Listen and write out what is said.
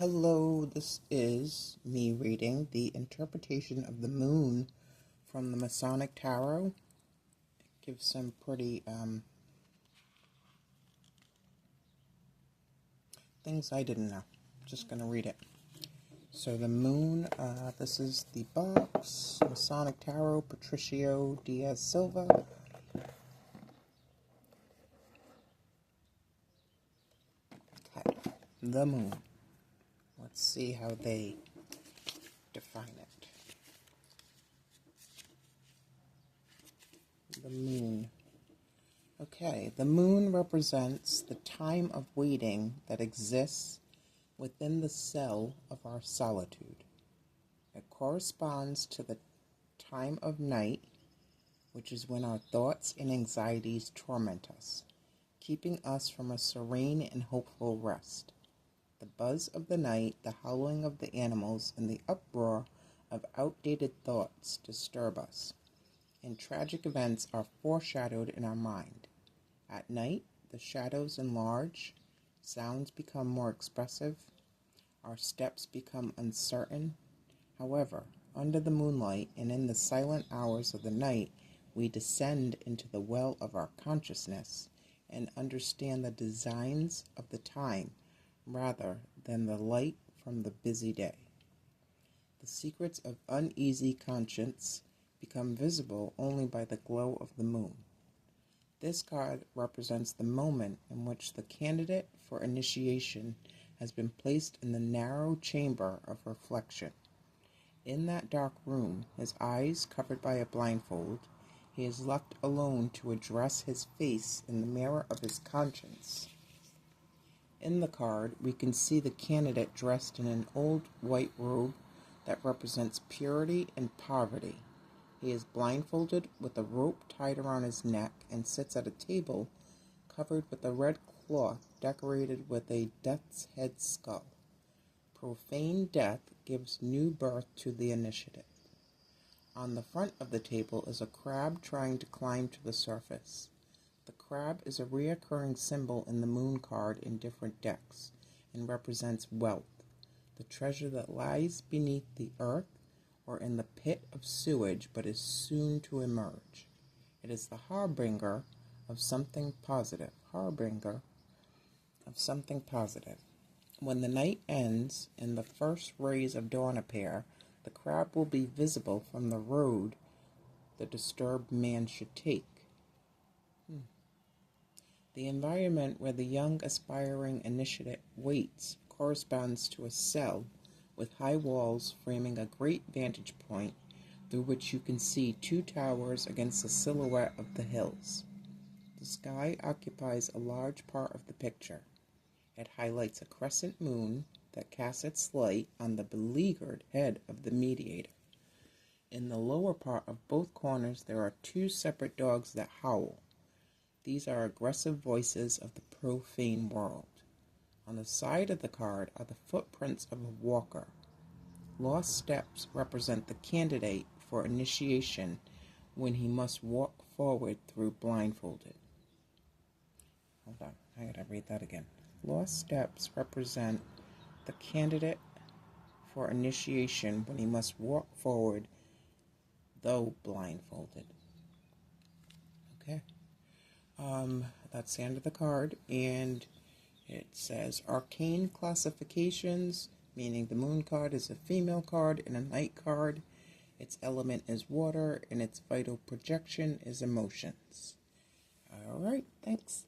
Hello, this is me reading the interpretation of the moon from the Masonic Tarot. It gives some pretty things I didn't know. Just going to read it. So the moon, this is the box, Masonic Tarot, Patricio Diaz Silva. Okay, the moon. Let's see how they define it. The moon. Okay, the moon represents the time of waiting that exists within the cell of our solitude. It corresponds to the time of night, which is when our thoughts and anxieties torment us, keeping us from a serene and hopeful rest. The buzz of the night, the howling of the animals, and the uproar of outdated thoughts disturb us, and tragic events are foreshadowed in our mind. At night, the shadows enlarge, sounds become more expressive, our steps become uncertain. However, under the moonlight and in the silent hours of the night, we descend into the well of our consciousness and understand the designs of the time rather than the light from the busy day. The secrets of uneasy conscience become visible only by the glow of the moon. This card represents the moment in which the candidate for initiation has been placed in the narrow chamber of reflection. In that dark room, his eyes covered by a blindfold, he is left alone to address his face in the mirror of his conscience. In the card, we can see the candidate dressed in an old white robe that represents purity and poverty. He is blindfolded with a rope tied around his neck and sits at a table covered with a red cloth decorated with a death's head skull. Profane death gives new birth to the initiative. On the front of the table is a crab trying to climb to the surface. The crab is a reoccurring symbol in the moon card in different decks and represents wealth, the treasure that lies beneath the earth or in the pit of sewage but is soon to emerge. It is the harbinger of something positive. When the night ends and the first rays of dawn appear, the crab will be visible from the road the disturbed man should take. The environment where the young aspiring initiate waits corresponds to a cell with high walls framing a great vantage point through which you can see two towers against the silhouette of the hills. The sky occupies a large part of the picture. It highlights a crescent moon that casts its light on the beleaguered head of the mediator. In the lower part of both corners there are two separate dogs that howl. These are aggressive voices of the profane world. On the side of the card are the footprints of a walker. Lost steps represent the candidate for initiation when he must walk forward through blindfolded. Hold on, I gotta read that again. Lost steps represent the candidate for initiation when he must walk forward though blindfolded. Okay. That's the end of the card, and it says arcane classifications, meaning the moon card is a female card and a night card. Its element is water, and its vital projection is emotions. All right, thanks.